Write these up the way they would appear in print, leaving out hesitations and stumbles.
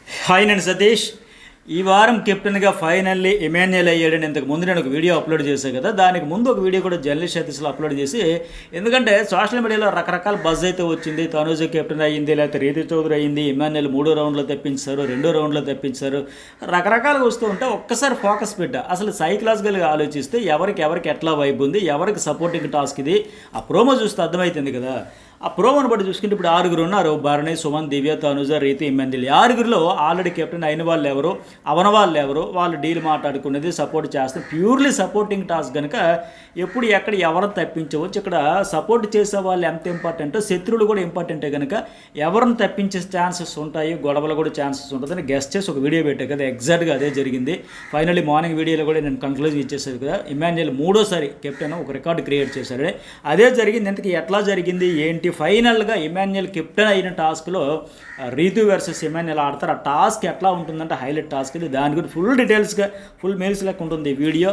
Hi, నేను సతీష్. ఈ వారం కెప్టెన్గా ఫైనల్లీ ఇమాన్యుయల్ అయ్యాడని ఇంతకు ముందు నేను ఒక వీడియో అప్లోడ్ చేశాను కదా. దానికి ముందు ఒక వీడియో కూడా జర్నలిస్ట్ సతీష్లో అప్లోడ్ చేసి, ఎందుకంటే సోషల్ మీడియాలో రకరకాల బజ్ అయితే వచ్చింది. తనూజ కెప్టెన్ అయ్యింది, లేకపోతే రీతు చౌదరి అయ్యింది, ఇమాన్యుయల్ 3వ రౌండ్లో తెప్పించారు, 2వ రౌండ్లో తెప్పించారు, రకరకాలుగా వస్తూ ఉంటే ఒక్కసారి ఫోకస్ పెట్టా. అసలు సైకలాజికల్గా ఆలోచిస్తే ఎవరికి ఎట్లా వైబ్ ఉంది, ఎవరికి సపోర్టింగ్ టాస్క్ ఇది, ఆ ప్రోమో చూస్తే అర్థమవుతుంది కదా. ఆ ప్రోమోని బట్టి చూసుకుంటే ఇప్పుడు 6 ఉన్నారు: భరణి, సుమన్, దివ్య, తనుజ, రీతి, ఇమాన్యుయల్. 6లో ఆల్రెడీ కెప్టెన్ అయిన వాళ్ళు ఎవరు, అవన వాళ్ళు ఎవరు, వాళ్ళు డీల్ మాట్లాడుకునేది సపోర్ట్ చేస్తే ప్యూర్లీ సపోర్టింగ్ టాస్క్ కనుక ఎప్పుడు ఎక్కడ ఎవరు తప్పించవచ్చు. ఇక్కడ సపోర్ట్ చేసే వాళ్ళు ఎంత ఇంపార్టెంటో శత్రువులు కూడా ఇంపార్టెంటే కనుక ఎవరిని తప్పించే ఛాన్సెస్ ఉంటాయి, గొడవలు కూడా ఛాన్సెస్ ఉంటుందని గెస్ట్ చేసి ఒక వీడియో పెట్టాను కదా. ఎగ్జాక్ట్గా అదే జరిగింది. ఫైనల్లీ మార్నింగ్ వీడియోలో కూడా నేను కన్క్లూజన్ ఇచ్చేసాను కదా. ఇమాన్యుయల్ 3వసారి కెప్టెన్ ఒక రికార్డు క్రియేట్ చేశాడు. అదే జరిగింది. ఎందుకు, ఎట్లా జరిగింది, ఏంటి, ఫైనల్గా ఇమాన్యుయల్ కెప్టెన్ అయిన టాస్క్లో రీతు వర్సెస్ ఇమాన్యుయల్ ఆడతారు. ఆ టాస్క్ ఎట్లా ఉంటుందంటే హైలైట్ టాస్క్ ఇది. దాని గురించి ఫుల్ డీటెయిల్స్గా ఫుల్ మెయిల్స్ లెక్క ఉంటుంది ఈ వీడియో.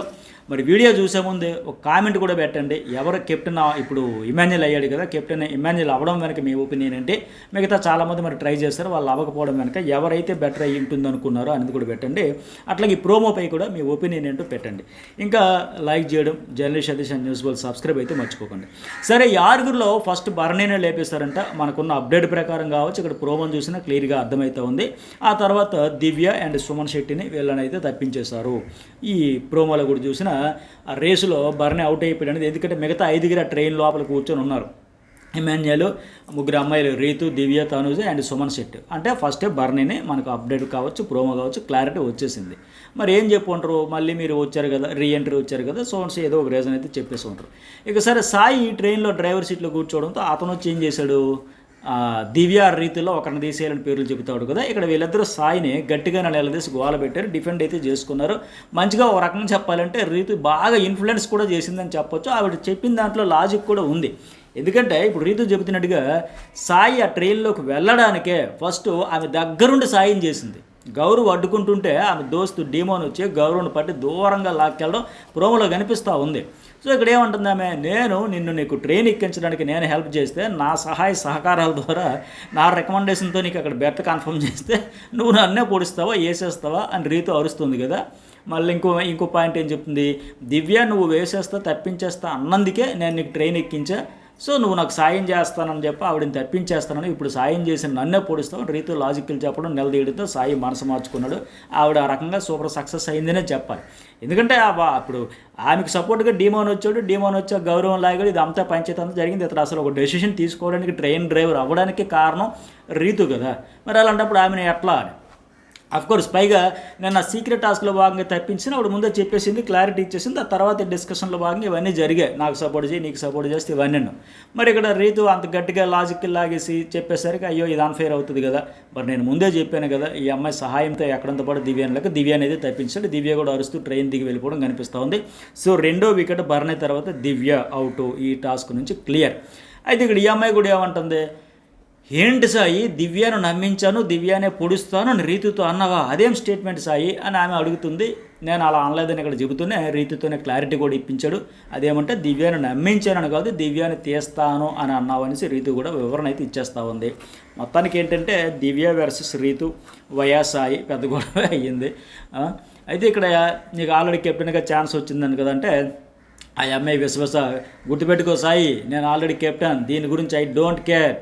మరి వీడియో చూసే ముందు ఒక కామెంట్ కూడా పెట్టండి. ఎవరు కెప్టెన్ ఇప్పుడు ఇమాన్యుయల్ అయ్యాడు కదా, కెప్టెన్ ఇమాన్యుయల్ అవ్వడం వెనక మీ ఒపీనియన్ ఏంటి? మిగతా చాలామంది మరి ట్రై చేస్తారు, వాళ్ళు అవ్వకపోవడం వెనక ఎవరైతే బెటర్ అయ్యి ఉంటుంది అనుకున్నారో అనేది కూడా పెట్టండి. అట్లాగే ఈ ప్రోమోపై కూడా మీ ఒపీనియన్ ఏంటో పెట్టండి. ఇంకా లైక్ చేయడం, journalist Satish and news ball subscribe అయితే మర్చిపోకండి. సరే, ఈ 6లో ఫస్ట్ భరణినే లేపేస్తారంట. మనకున్న అప్డేట్ ప్రకారం కావచ్చు, ఇక్కడ ప్రోమోని చూసినా క్లియర్గా అర్థమవుతూ ఉంది. ఆ తర్వాత దివ్య అండ్ సుమన్ శెట్టిని వీళ్ళని అయితే తప్పించేశారు. ఈ ప్రోమోలో కూడా చూసిన ఆ రేసులో భరణి అవుట్ అయిపోయాడు అనేది. ఎందుకంటే మిగతా 5 ట్రైన్ లోపల కూర్చొని ఉన్నారు. ఇమాన్యుయల్, 3 అమ్మాయిలు రీతు, దివ్య, తనుజ అండ్ సుమన్ శెట్టి. అంటే ఫస్టే భరణిని మనకు అప్డేట్ కావచ్చు, ప్రోమో కావచ్చు, క్లారిటీ వచ్చేసింది. మరి ఏం చెప్పుకుంటారు, మళ్ళీ మీరు వచ్చారు కదా, రీఎంట్రీ వచ్చారు కదా, సోన్స్ ఏదో ఒక రీజన్ అయితే చెప్పేసి ఉంటారు. ఇక సరే, సాయి ట్రైన్లో డ్రైవర్ సీట్లో కూర్చోవడంతో అతను వచ్చి ఏం చేశాడు, దివ్య రీతిలో ఒకరిని తీసేయాలని పేర్లు చెబుతాడు కదా. ఇక్కడ వీళ్ళిద్దరూ సాయిని గట్టిగా నిలదీసి గోల పెట్టారు, డిఫెండ్ అయితే చేసుకున్నారు. మంచిగా ఒక రకంగా చెప్పాలంటే రీతు బాగా ఇన్ఫ్లుయెన్స్ కూడా చేసిందని చెప్పొచ్చు. ఆవిడ చెప్పిన దాంట్లో లాజిక్ కూడా ఉంది. ఎందుకంటే ఇప్పుడు రీతు చెబుతున్నట్టుగా సాయి ఆ ట్రైన్లోకి వెళ్ళడానికే ఫస్ట్ ఆమె దగ్గరుండి సాయం చేసింది. గౌరవ్ అడ్డుకుంటుంటే ఆమె దోస్తు డీమోన్ వచ్చి గౌరవ్ని పట్టి దూరంగా లాక్కెళ్ళడం ప్రోమోలో కనిపిస్తూ ఉంది. సో ఇక్కడ ఏమంటుంది ఆమె, నీకు ట్రైన్ ఎక్కించడానికి నేను హెల్ప్ చేస్తే, నా సహాయ సహకారాల ద్వారా, నా రికమెండేషన్తో నీకు అక్కడ బెర్త్ కన్ఫర్మ్ చేస్తే నువ్వు నన్నే పొడిస్తావా, వేసేస్తావా అని రీతు అరుస్తుంది కదా. మళ్ళీ ఇంకో పాయింట్ ఏం చెప్తుంది, దివ్య నువ్వు వేసేస్తా తప్పించేస్తా అన్నందుకే నేను నీకు ట్రైన్ ఎక్కించా, సో నువ్వు నాకు సాయం చేస్తానని చెప్పి ఆవిడని తప్పించేస్తానని, ఇప్పుడు సాయం చేసి నన్నే పొడుస్తావు రీతు లాజికల్ చెప్పడం నిలదీయడంతో సాయి మనసు మార్చుకున్నాడు. ఆవిడ ఆ రకంగా సూపర్ సక్సెస్ అయిందనే చెప్పాలి. ఎందుకంటే ఇప్పుడు ఆమెకు సపోర్ట్గా డీమోన్ వచ్చి గౌరవం లాగాడు. ఇది అంతా పంచాయతీ అంతా జరిగింది. ఇతను అసలు ఒక డెసిషన్ తీసుకోవడానికి, ట్రైన్ డ్రైవర్ అవ్వడానికి కారణం రీతు కదా. మరి అలాంటప్పుడు ఆమెను ఎట్లా అని అఫ్కోర్స్ పైగా నేను ఆ సీక్రెట్ టాస్క్లో భాగంగా తప్పించిన ఆవిడ ముందే చెప్పేసింది, క్లారిటీ ఇచ్చేసింది. ఆ తర్వాత డిస్కషన్లో భాగంగా ఇవన్నీ జరిగాయి, నాకు సపోర్ట్ చేయి, నీకు సపోర్ట్ చేస్తే ఇవన్నీ. మరి ఇక్కడ రీతు అంత గట్టిగా లాజికల్ లాగేసి చెప్పేసరికి అయ్యో ఇది అన్ఫెయిర్ అవుతుంది కదా. మరి నేను ముందే చెప్పాను కదా, ఈ అమ్మాయి సహాయంతో ఎక్కడంతో పాటు దివ్య అనేది తప్పించాడు. దివ్య కూడా అరుస్తూ ట్రైన్ దిగి వెళ్ళిపోవడం కనిపిస్తూ ఉంది. సో 2వ వికెట్ భరణి తర్వాత దివ్య అవుట్, ఈ టాస్క్ నుంచి క్లియర్. అయితే ఇక్కడ ఈ అమ్మాయి కూడా ఏమంటుంది, ఏంటి సాయి, దివ్యను నమ్మించాను, దివ్యానే పొడుస్తాను అని రీతుతో అన్నావా, అదేం స్టేట్మెంట్ సాయి అని ఆమె అడుగుతుంది. నేను అలా అనలేదని ఇక్కడ చెబుతూనే రీతుతోనే క్లారిటీ కూడా ఇప్పించాడు. అదేమంటే దివ్యాను నమ్మించానని కాదు, దివ్యాన్ని తీస్తాను అని అన్నావు అనేసి రీతు కూడా వివరణ అయితే ఇచ్చేస్తూ ఉంది. మొత్తానికి ఏంటంటే దివ్య వర్సెస్ రీతు వయా సాయి పెద్ద గొడవ అయ్యింది. అయితే ఇక్కడ నీకు ఆల్రెడీ కెప్టెన్గా ఛాన్స్ వచ్చిందని కదంటే, ఆ అమ్మాయి విశ్వాస గుర్తుపెట్టుకో సాయి, నేను ఆల్రెడీ కెప్టెన్, దీని గురించి ఐ డోంట్ కేర్.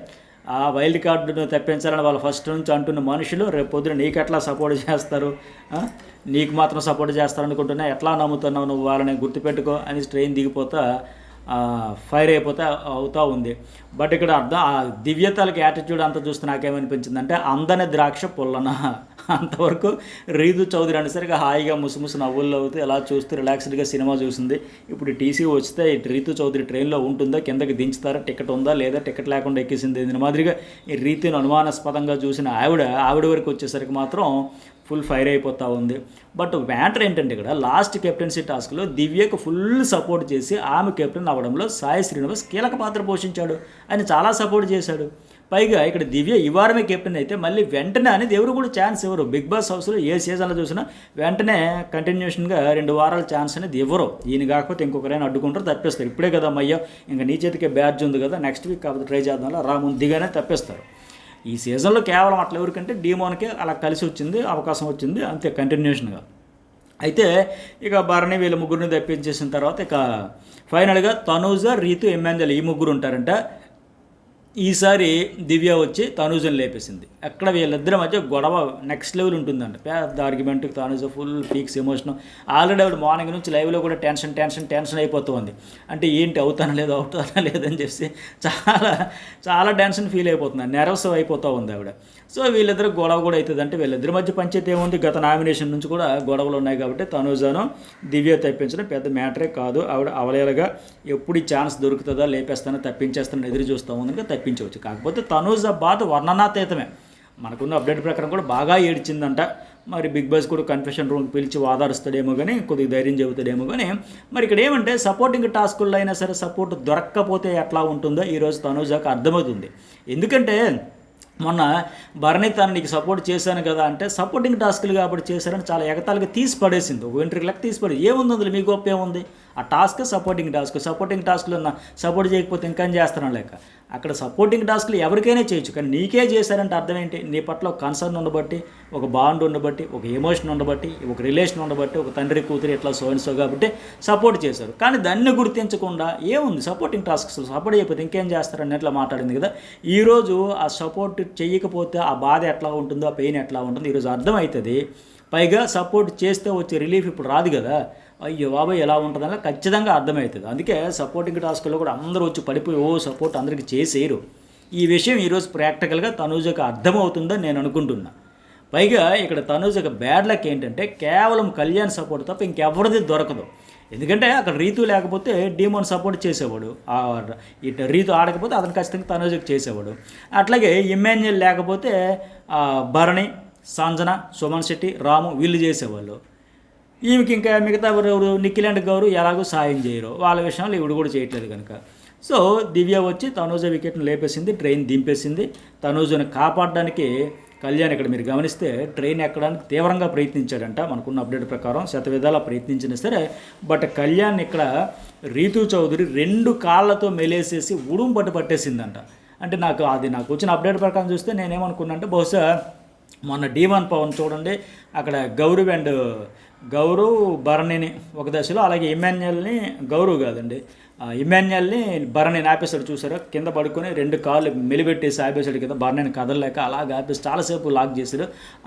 ఆ వైల్డ్ కార్డును తప్పించాలని వాళ్ళు ఫస్ట్ నుంచి అంటున్న మనుషులు రేపు పొద్దున నీకు ఎట్లా సపోర్ట్ చేస్తారు, నీకు మాత్రం సపోర్ట్ చేస్తారనుకుంటున్నా, ఎట్లా నమ్ముతున్నావు నువ్వు వాళ్ళని, గుర్తుపెట్టుకో అని ట్రైన్ దిగిపోతా ఫైర్ అయిపోతే అవుతూ ఉంది. బట్ ఇక్కడ దివ్యతలకి యాటిట్యూడ్ అంతా చూస్తే నాకేమనిపించిందంటే, అందని ద్రాక్ష పుల్లన అంతవరకు రీతు చౌదరి అనేసరికి హాయిగా ముసుముసు నవ్వుల్లో అవుతూ ఎలా చూస్తూ రిలాక్స్డ్గా సినిమా చూసింది. ఇప్పుడు టీసీ వస్తే రీతు చౌదరి ట్రైన్లో ఉంటుందా, కిందకి దించుతారా, టికెట్ ఉందా లేదా, టికెట్ లేకుండా ఎక్కేసింది దీని మాదిరిగా ఈ రీతిని అనుమానాస్పదంగా చూసిన ఆవిడ వరకు వచ్చేసరికి మాత్రం ఫుల్ ఫైర్ అయిపోతూ ఉంది. బట్ మ్యాటర్ ఏంటంటే ఇక్కడ లాస్ట్ కెప్టెన్సీ టాస్క్లో దివ్యకు ఫుల్ సపోర్ట్ చేసి ఆమె కెప్టెన్ అవ్వడంలో సాయి శ్రీనివాస్ కీలక పాత్ర పోషించాడు, ఆయన చాలా సపోర్ట్ చేశాడు. పైగా ఇక్కడ దివ్య ఈ వారమే కెప్టెన్ అయితే మళ్ళీ వెంటనే అనేది ఎవరు కూడా ఛాన్స్ ఇవ్వరు. బిగ్ బాస్ హౌస్లో ఏ సీజన్లో చూసినా వెంటనే కంటిన్యూషన్గా 2 వారాల ఛాన్స్ అనేది ఇవ్వరు. ఈయన కాకపోతే ఇంకొకరైనా అడ్డుకుంటారు, తప్పేస్తారు. ఇప్పుడే కదా అమ్మయ్య ఇంకా నీ చేతికే బ్యాడ్జ్ ఉంది కదా, నెక్స్ట్ వీక్ కాబట్టి ట్రై చేద్దాం, ముందుగానే తప్పేస్తారు. ఈ సీజన్లో కేవలం అట్లా ఎవరికంటే డీమోన్కే అలా కలిసి వచ్చింది, అవకాశం వచ్చింది అంతే కంటిన్యూషన్గా. అయితే ఇక భరణి వీళ్ళ ముగ్గురిని తప్పించేసిన తర్వాత ఇక ఫైనల్గా తనూజ, రీతు, ఎమాన్యుయల్ ఈ ముగ్గురు ఉంటారంట. ఈసారి దివ్య వచ్చి తనూజని లేపేసింది. అక్కడ వీళ్ళిద్దరి మధ్య గొడవ నెక్స్ట్ లెవెల్ ఉంటుందంట. పెద్ద ఆర్గ్యుమెంట్కి Tanuja full peaks emotion. Already ఆవిడ మార్నింగ్ నుంచి లైవ్లో కూడా టెన్షన్ అయిపోతుంది. అంటే ఏంటి అవుతానా లేదని చెప్పి చాలా చాలా టెన్షన్ ఫీల్ అయిపోతుంది, నెర్వస్ అయిపోతూ ఉంది ఆవిడ. సో వీళ్ళిద్దరు గొడవ కూడా అవుతుంది. అంటే వీళ్ళిద్దరి మధ్య పంచాయతీ ఏముంది, గత నామినేషన్ నుంచి కూడా గొడవలు ఉన్నాయి కాబట్టి తనూజను దివ్య తప్పించడం పెద్ద మ్యాటరే కాదు. ఆవిడ అవలేలుగా ఎప్పుడు ఈ ఛాన్స్ దొరుకుతుందా, లేపేస్తానో తప్పించేస్తానని ఎదురు చూస్తూ ఉంది, తప్పించవచ్చు. కాకపోతే తనూజ బాధ వర్ణనాతీతమే. మనకున్న అప్డేట్ ప్రకారం కూడా బాగా ఏడ్చిందంట. మరి బిగ్ బాస్ కూడా కన్ఫెషన్ రూమ్కి పిలిచి వాదారుస్తాడేమో కానీ, కొద్దిగా ధైర్యం చెబుతాడేమో కానీ, మరి ఇక్కడ ఏమంటే సపోర్టింగ్ టాస్కుల్లో అయినా సరే సపోర్ట్ దొరక్కపోతే ఎట్లా ఉంటుందో ఈరోజు తనూజకు అర్థమవుతుంది. ఎందుకంటే మొన్న భరణి తను నీకు సపోర్ట్ చేశాను కదా అంటే సపోర్టింగ్ టాస్కులు కాబట్టి చేశారని చాలా ఎగతాలుగా తీసి పడేసింది. ఒక వెంట్రుకి లెక్క తీసి పడేది. ఏముంది అందులో మీ గొప్ప ఏముంది? ఆ టాస్క్ సపోర్టింగ్ టాస్క్లో సపోర్ట్ చేయకపోతే ఇంకేం చేస్తాను లేక. అక్కడ సపోర్టింగ్ టాస్క్లు ఎవరికైనా చేయొచ్చు, కానీ నీకే చేశారంటే అర్థం ఏంటి? నీ పట్ల ఒక కన్సర్న్ ఉండబట్టి, ఒక బాండ్ ఉండబట్టి, ఒక ఎమోషన్ ఉండబట్టి, ఒక రిలేషన్ ఉండబట్టి, ఒక తండ్రి కూతురు ఇట్లా సో కాబట్టి సపోర్ట్ చేశారు. కానీ దాన్ని గుర్తించకుండా ఏముంది సపోర్టింగ్ టాస్క్స్ సపోర్ట్ చేయకపోతే ఇంకేం చేస్తారని ఎట్లా మాట్లాడింది కదా. ఈరోజు ఆ సపోర్ట్ చేయకపోతే ఆ బాధ ఎట్లా ఉంటుందో, ఆ పెయిన్ ఎట్లా ఉంటుందో ఈరోజు అర్థమవుతుంది. పైగా సపోర్ట్ చేస్తే వచ్చే రిలీఫ్ ఇప్పుడు రాదు కదా. అయ్యో బాబాయ్ ఎలా ఉంటుందని ఖచ్చితంగా అర్థమవుతుంది. అందుకే సపోర్టింగ్ టాస్క్లో కూడా అందరూ వచ్చి పడిపోయి సపోర్ట్ అందరికీ చేసేయరు. ఈ విషయం ఈరోజు ప్రాక్టికల్గా తనూజకు అర్థమవుతుందని నేను అనుకుంటున్నా. పైగా ఇక్కడ తనూజకు బ్యాడ్ లక్ ఏంటంటే కేవలం కళ్యాణ్ సపోర్ట్ తప్ప ఇంకెవరిది దొరకదు. ఎందుకంటే అక్కడ రీతు లేకపోతే డీమోన్ సపోర్ట్ చేసేవాడు, ఇటు రీతు ఆడకపోతే అతను ఖచ్చితంగా తనూజకు చేసేవాడు. అట్లాగే ఎమాన్యుయల్ లేకపోతే భరణి, సంజన, సుమన్ శెట్టి, రాము వీళ్ళు చేసేవాళ్ళు. ఈమెకి ఇంకా మిగతా ఎవరు నిఖిల్ అండ్ గౌరు ఎలాగో సాయం చేయరు, వాళ్ళ విషయంలో ఇవిడు కూడా చేయట్లేదు కనుక. సో దివ్య వచ్చి తనూజ వికెట్ను లేపేసింది, ట్రైన్ దింపేసింది. తనూజను కాపాడడానికి కళ్యాణ్ ఇక్కడ మీరు గమనిస్తే ట్రైన్ ఎక్కడానికి తీవ్రంగా ప్రయత్నించాడంట. మనకున్న అప్డేట్ ప్రకారం శతవిధాలా ప్రయత్నించినా సరే, బట్ కళ్యాణ్ ఇక్కడ రీతూ చౌదరి 2 కాళ్ళతో మెలేసేసి ఉడుం పట్టేసిందంట. అంటే నాకు వచ్చిన అప్డేట్ ప్రకారం చూస్తే నేనేమనుకున్నా అంటే బహుశా మొన్న D1 పవన్ చూడండి, అక్కడ గౌరవ్ భరణిని ఒక దశలో, అలాగే ఎమాన్యుయల్ని ఎమాన్యుయల్ని భరణిని ఆపేశాడు చూసారా, కింద పడుకొని 2 కాళ్ళు మెలిపెట్టేసి ఆపేశాడు కదా, భరణిని కదలలేక అలాగ ఆపేసి చాలాసేపు లాక్ చేశాడు.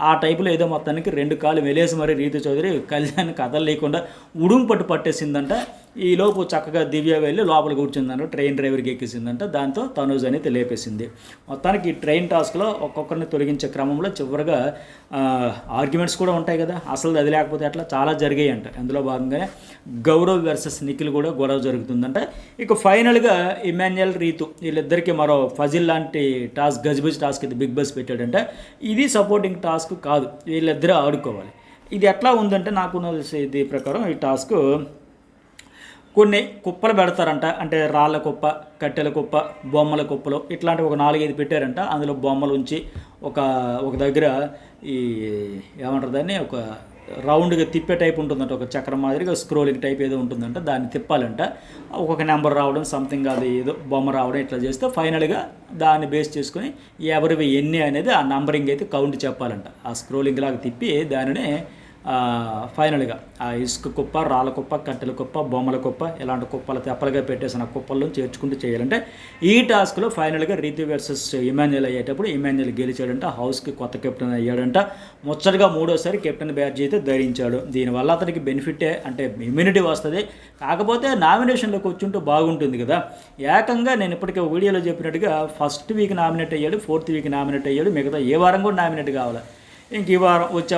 ఆ టైపులో ఏదో మొత్తానికి 2 కాళ్ళు మెలేసి మరి రీతు చౌదరి కళ్యాణ్ కదలలేకుండా ఉడుం పట్టేసిందంట. ఈలోపు చక్కగా దివ్య వెళ్ళి లోపల కూర్చుందంట, ట్రైన్ డ్రైవర్కి ఎక్కేసిందంట. దాంతో తనూజ్ అనేది లేపేసింది. మొత్తానికి ఈ ట్రైన్ టాస్క్లో ఒక్కొక్కరిని తొలగించే క్రమంలో చివరిగా ఆర్గ్యుమెంట్స్ కూడా ఉంటాయి కదా, అసలు అది లేకపోతే అట్లా చాలా జరిగాయి అంట. అందులో భాగంగానే గౌరవ్ వర్సెస్ నిఖిల్ కూడా గొడవ జరుగుతుందంట. ఇక ఫైనల్గా ఎమాన్యుయల్, రీతు వీళ్ళిద్దరికీ మరో ఫజిల్ లాంటి గజిబిజ్ టాస్క్ ఇది బిగ్ బాస్ పెట్టాడంటే ఇది సపోర్టింగ్ టాస్క్ కాదు, వీళ్ళిద్దరూ ఆడుకోవాలి. ఇది ఎట్లా ఉందంటే నాకు ఇది ప్రకారం ఈ టాస్క్ కొన్ని కుప్పలు పెడతారంట. అంటే రాళ్ళ కుప్ప, కట్టెల కుప్ప, బొమ్మల కుప్పలు ఇట్లాంటివి ఒక 4-5 పెట్టారంట. అందులో బొమ్మలు ఉంచి ఒక దగ్గర ఈ ఏమంటారు దాన్ని, ఒక రౌండ్గా తిప్పే టైప్ ఉంటుందంట, ఒక చక్రం మాదిరిగా స్క్రోలింగ్ టైప్ ఏదో ఉంటుందంట, దాన్ని తిప్పాలంట. ఒక్కొక్క నెంబర్ రావడం, సంథింగ్ అది ఏదో బొమ్మ రావడం, ఇట్లా చేస్తే ఫైనల్గా దాన్ని బేస్ చేసుకొని ఎవరివి ఎన్ని అనేది ఆ నంబరింగ్ అయితే కౌంట్ చెప్పాలంట. ఆ స్క్రోలింగ్ లాగా తిప్పి దానినే ఫైనల్గా ఆ ఇసుక కుప్ప, రాళ్ళ కుప్ప, కట్టెల కుప్ప, బొమ్మల కుప్ప ఇలాంటి కుప్పలు తెప్పలుగా పెట్టేసిన కుప్పలను చేర్చుకుంటూ చేయాలంటే ఈ టాస్క్లో ఫైనల్గా రీతు వర్సెస్ ఎమాన్యుయల్ అయ్యేటప్పుడు ఎమాన్యుయల్ గెలిచాడంట, హౌస్కి కొత్త కెప్టెన్ అయ్యాడంట. ముచ్చటగా 3వసారి కెప్టెన్ బ్యాడ్జ్ అయితే ధరించాడు. దీనివల్ల అతనికి బెనిఫిటే, అంటే ఇమ్యూనిటీ వస్తుంది. కాకపోతే నామినేషన్లోకి వచ్చుంటూ బాగుంటుంది కదా. ఏకంగా నేను ఇప్పటికే వీడియోలో చెప్పినట్టుగా ఫస్ట్ వీక్ నామినేట్ అయ్యాడు, 4th వీక్ నామినేట్ అయ్యాడు, మిగతా ఏ వారం కూడా నామినేట్ కావాలి. ఇంక ఈ వారం వచ్చే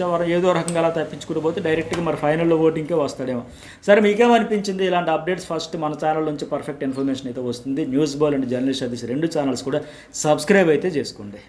వారం ఏదో రకంగా అలా తప్పించుకుంటూ పోతే డైరెక్ట్గా మరి ఫైనల్లో ఓటింగ్కే వస్తాడేమో. సరే మీకేమనిపించింది? ఇలాంటి అప్డేట్స్ ఫస్ట్ మన ఛానల్ నుంచి పర్ఫెక్ట్ ఇన్ఫర్మేషన్ అయితే వస్తుంది. News ball and journalist Satish 2 channels కూడా సబ్స్క్రైబ్ అయితే చేసుకోండి.